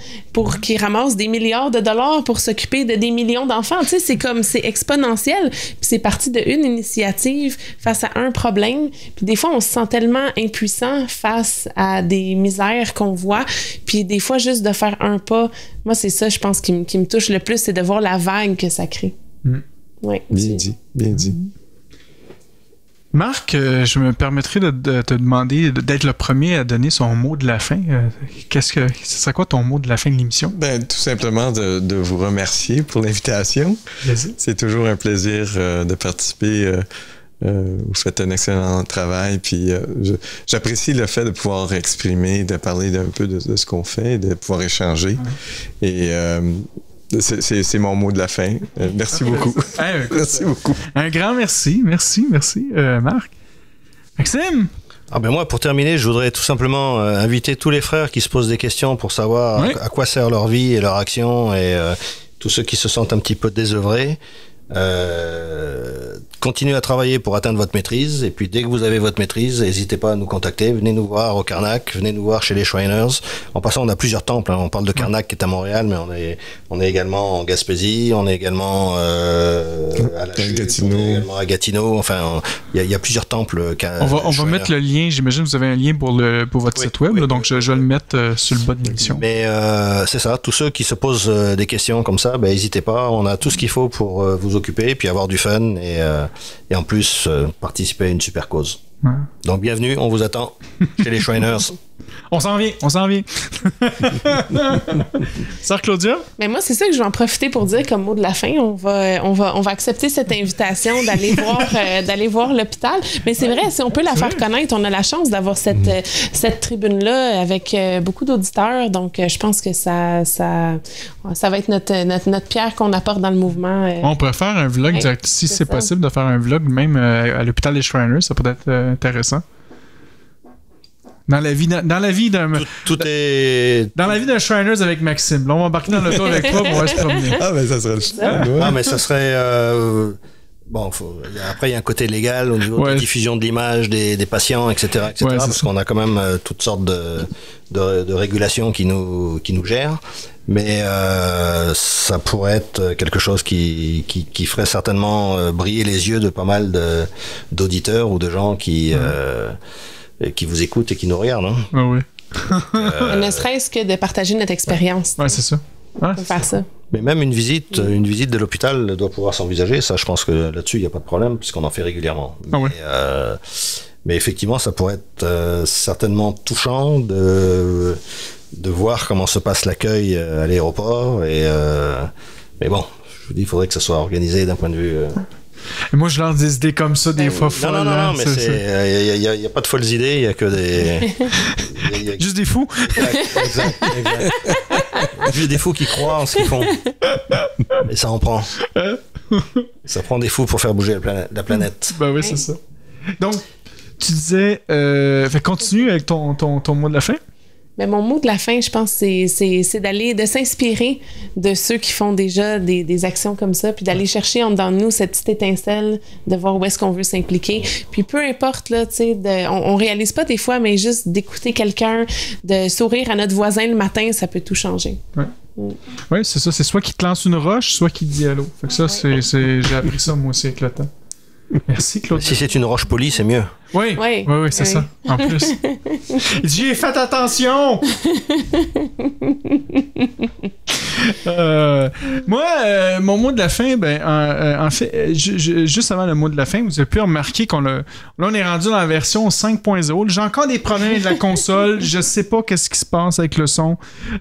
qui ramassent des milliards de dollars pour s'occuper de des millions d'enfants. Tu sais, c'est exponentiel. Puis c'est parti d'une initiative face à un problème, puis des fois on se sent tellement impuissant face à des misères qu'on voit, puis des fois juste de faire un pas, moi c'est ça je pense qui me touche le plus, c'est de voir la vague que ça crée. Ouais, bien dit. Marc, je me permettrai de te demander d'être le premier à donner son mot de la fin. Ce serait quoi ton mot de la fin de l'émission? Ben, tout simplement de vous remercier pour l'invitation. Vas-y. C'est toujours un plaisir de participer. Vous faites un excellent travail, puis j'apprécie le fait de pouvoir exprimer, de parler un peu de ce qu'on fait, de pouvoir échanger. Et c'est mon mot de la fin. Merci beaucoup. Merci beaucoup. Un grand merci. Merci, Marc. Maxime? Moi, pour terminer, je voudrais tout simplement inviter tous les frères qui se posent des questions pour savoir à quoi sert leur vie et leur action, et tous ceux qui se sentent un petit peu désœuvrés. Continuez à travailler pour atteindre votre maîtrise, et puis dès que vous avez votre maîtrise, n'hésitez pas à nous contacter, venez nous voir au Karnak, venez nous voir chez les Shriners. En passant, on a plusieurs temples, on parle de Karnak qui est à Montréal, mais on est également en Gaspésie, on est également à la Chute, Gatineau. on est également à Gatineau, enfin il y a plusieurs temples. On va mettre le lien, j'imagine que vous avez un lien pour votre site web, donc je vais le mettre sur le bas de l'émission. Mais c'est ça, tous ceux qui se posent des questions comme ça, n'hésitez pas, on a tout ce qu'il faut pour vous occuper, puis avoir du fun, et en plus participer à une super cause. Ouais. Donc bienvenue, on vous attend chez les Shriners. On s'en vient. Sœur Claudia? Mais moi, c'est ça que je vais en profiter pour dire comme mot de la fin. On va accepter cette invitation d'aller voir l'hôpital. Mais c'est vrai, si on peut la faire connaître, on a la chance d'avoir cette tribune-là avec beaucoup d'auditeurs. Donc, je pense que ça va être notre pierre qu'on apporte dans le mouvement. On pourrait faire un vlog direct. Si c'est possible de faire un vlog même à l'hôpital des Shriners, ça peut être intéressant. Dans la vie d'un... Tout est... Dans la vie d'un Shriners avec Maxime. Là, on va embarquer dans l'auto avec toi, on va se promener. Ah, mais ça serait le choix. Ah, mais ça serait... Bon, après, il y a un côté légal au niveau de la diffusion de l'image des patients, etc. Parce qu'on a quand même toutes sortes de régulations qui nous gèrent. Mais ça pourrait être quelque chose qui ferait certainement briller les yeux de pas mal d'auditeurs ou de gens qui vous écoutent et qui nous regardent. Hein. Ah oui. Ne serait-ce que de partager notre expérience. Ouais, c'est ça. On peut faire ça. Mais même une visite de l'hôpital doit pouvoir s'envisager. Ça, je pense que là-dessus, il n'y a pas de problème puisqu'on en fait régulièrement. Mais effectivement, ça pourrait être certainement touchant de voir comment se passe l'accueil à l'aéroport. Mais bon, je vous dis, il faudrait que ça soit organisé d'un point de vue... Et moi, je lance des idées comme ça, des fois folles. Non, mais il n'y a pas de folles idées, il n'y a que des... Juste des fous. Exact. Juste des fous qui croient en ce qu'ils font. Et ça en prend. Ça prend des fous pour faire bouger la planète. Ben oui, c'est ça. Donc, tu disais... continue avec ton mot de la fin. Mais mon mot de la fin, je pense, c'est de s'inspirer de ceux qui font déjà des actions comme ça, puis d'aller chercher en dedans de nous cette petite étincelle, de voir où est-ce qu'on veut s'impliquer. Puis peu importe, là, tu sais, on réalise pas des fois, mais juste d'écouter quelqu'un, de sourire à notre voisin le matin, ça peut tout changer. Oui, c'est ça. C'est soit qui te lance une roche, soit qui te dit allô. Fait que ça, j'ai appris ça moi aussi avec le temps. Merci, Claude. Si c'est une roche polie, c'est mieux. Oui, c'est ça. En plus. Il dit, j'ai fait attention! Moi, mon mot de la fin, en fait, juste avant le mot de la fin, vous avez pu remarquer là, on est rendu dans la version 5.0. J'ai encore des problèmes avec la console. Je sais pas qu'est-ce qui se passe avec le son.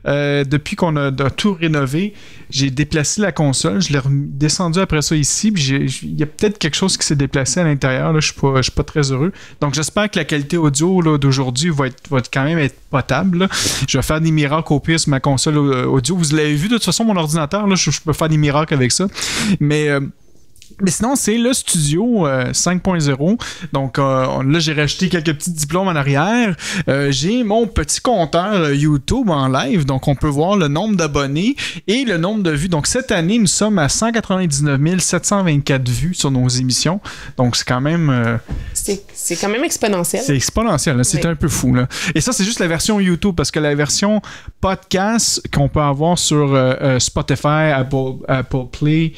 Depuis qu'on a tout rénové, j'ai déplacé la console. Je l'ai descendu après ça ici. Il y a peut-être quelque chose qui s'est déplacé à l'intérieur. Là, je suis pas très heureux. Donc, j'espère que la qualité audio là, d'aujourd'hui va quand même être potable. Là. Je vais faire des miracles au pire sur ma console audio. Vous l'avez vu, de toute façon, mon ordinateur, là, je peux faire des miracles avec ça. Mais sinon, c'est le studio 5.0. Donc, là, j'ai rajouté quelques petits diplômes en arrière. J'ai mon petit compteur YouTube en live. Donc, on peut voir le nombre d'abonnés et le nombre de vues. Donc, cette année, nous sommes à 199 724 vues sur nos émissions. Donc, c'est quand même... c'est quand même exponentiel. C'est exponentiel. Là. C'est un peu fou. Là. Et ça, c'est juste la version YouTube parce que la version podcast qu'on peut avoir sur Spotify, Apple Play...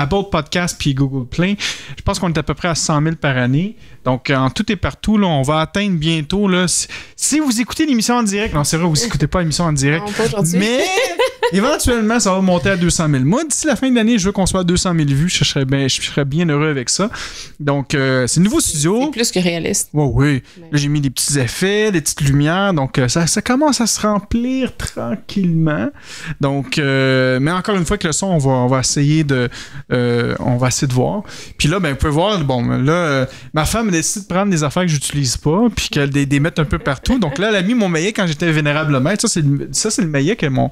Apple Podcast puis Google Play. Je pense qu'on est à peu près à 100 000 par année. Donc, en tout et partout, là, on va atteindre bientôt. Là, si vous écoutez l'émission en direct, non, c'est vrai, vous n'écoutez pas l'émission en direct. Non, pas aujourd'hui. Mais éventuellement, ça va monter à 200 000. Moi, d'ici la fin de l'année, je veux qu'on soit à 200 000 vues. Je serais bien heureux avec ça. Donc, c'est le nouveau studio. C'est plus que réaliste. Oui. Là, j'ai mis des petits effets, des petites lumières. Donc, ça commence à se remplir tranquillement. Donc, mais encore une fois, avec le son, on va essayer de voir. Puis là, vous pouvez voir, ma femme a décidé de prendre des affaires que j'utilise pas, puis qu'elle les mette un peu partout. Donc là, elle a mis mon maillet quand j'étais vénérable maître. Ça, c'est le maillet que mon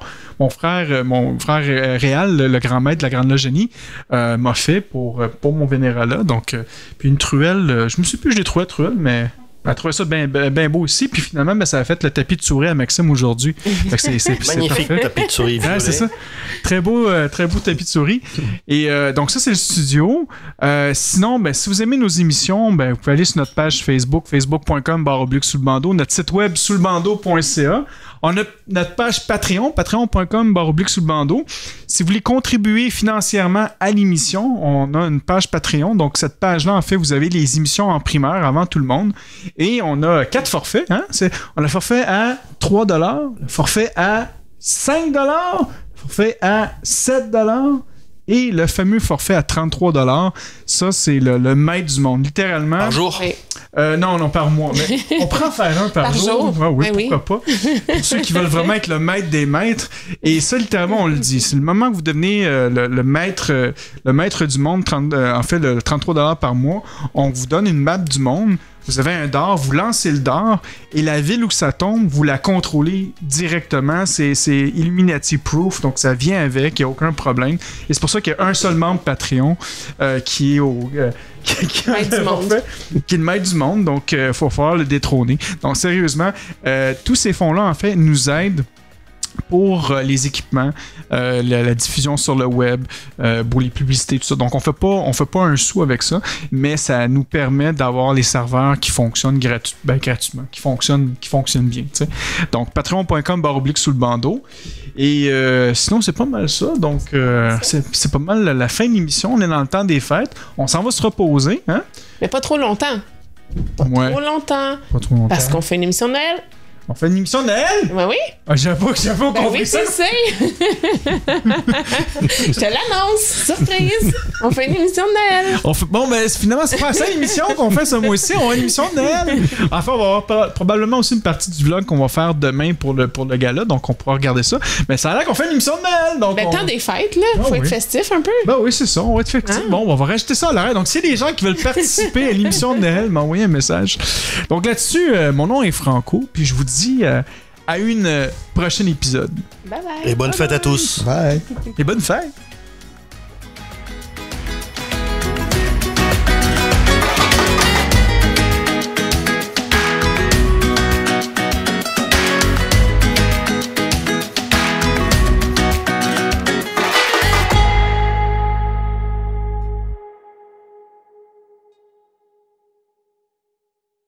frère Réal, le grand maître de la Grande Loge Génie, m'a fait pour mon vénérat-là. Donc, puis une truelle, je me suis plus, je l'ai trouvé truelle, mais... Elle a trouvé ça bien beau aussi. Puis finalement, ça a fait le tapis de souris à Maxime aujourd'hui. C'est magnifique tapis de souris. Ouais, c'est ça. Très beau tapis de souris. Et donc ça, c'est le studio. Sinon, si vous aimez nos émissions, vous pouvez aller sur notre page Facebook, facebook.com/sous-le-bandeau, notre site web sous-le-bandeau.ca. On a notre page Patreon, patreon.com/sous-le-bandeau. Si vous voulez contribuer financièrement à l'émission, on a une page Patreon. Donc, cette page-là, en fait, vous avez les émissions en primeur avant tout le monde. Et on a 4 forfaits. Hein? On a le forfait à 3 $, le forfait à 5 $, le forfait à 7 $ et le fameux forfait à 33 $. Ça, c'est le maître du monde, littéralement. Par jour? Oui. Non, par mois. Mais on prend en faire un par jour. Oui, pourquoi pas. Pour ceux qui veulent vraiment être le maître des maîtres. Et ça, littéralement, on le dit. C'est le moment que vous devenez le maître du monde, en fait, le 33 $ par mois. On vous donne une map du monde. Vous avez un dard, vous lancez le dard et la ville où ça tombe, vous la contrôlez directement. C'est Illuminati Proof, donc ça vient avec, il n'y a aucun problème. Et c'est pour ça qu'il y a un seul membre Patreon qui est qui est le maître du monde, donc il faut falloir le détrôner. Donc sérieusement, tous ces fonds-là, en fait, nous aident pour les équipements, la diffusion sur le web, pour les publicités, tout ça. Donc, on fait pas un sou avec ça, mais ça nous permet d'avoir les serveurs qui fonctionnent gratuitement, qui fonctionnent bien. T'sais. Donc, patreon.com/sous le bandeau. Et sinon, c'est pas mal ça. Donc, c'est pas mal la fin de l'émission. On est dans le temps des fêtes. On s'en va se reposer. Hein? Mais pas trop longtemps. Pas trop longtemps. Parce qu'on fait une émission de Noël. On fait une émission de Noël? Ben oui. Ah, j'avoue compris ça. Oui, tu sais. Je te l'annonce. Surprise. On fait une émission de Noël. Bon, ben finalement, c'est pas la seule émission qu'on fait ce mois-ci. On a une émission de Noël. Enfin, on va avoir probablement aussi une partie du vlog qu'on va faire demain pour le gala. Donc, on pourra regarder ça. Mais ça a l'air qu'on fait une émission de Noël. Donc temps des fêtes, là. Faut être festif un peu. Ben oui, c'est ça. On va être festif. Bon, on va rajouter ça à l'arrêt. Donc, s'il y a des gens qui veulent participer à l'émission de Noël, m'envoyer un message. Donc, là-dessus, mon nom est Franco. Puis, je vous dis à une prochaine épisode. Bye bye. Et bonne fête à tous. Bye. Et bonne fête.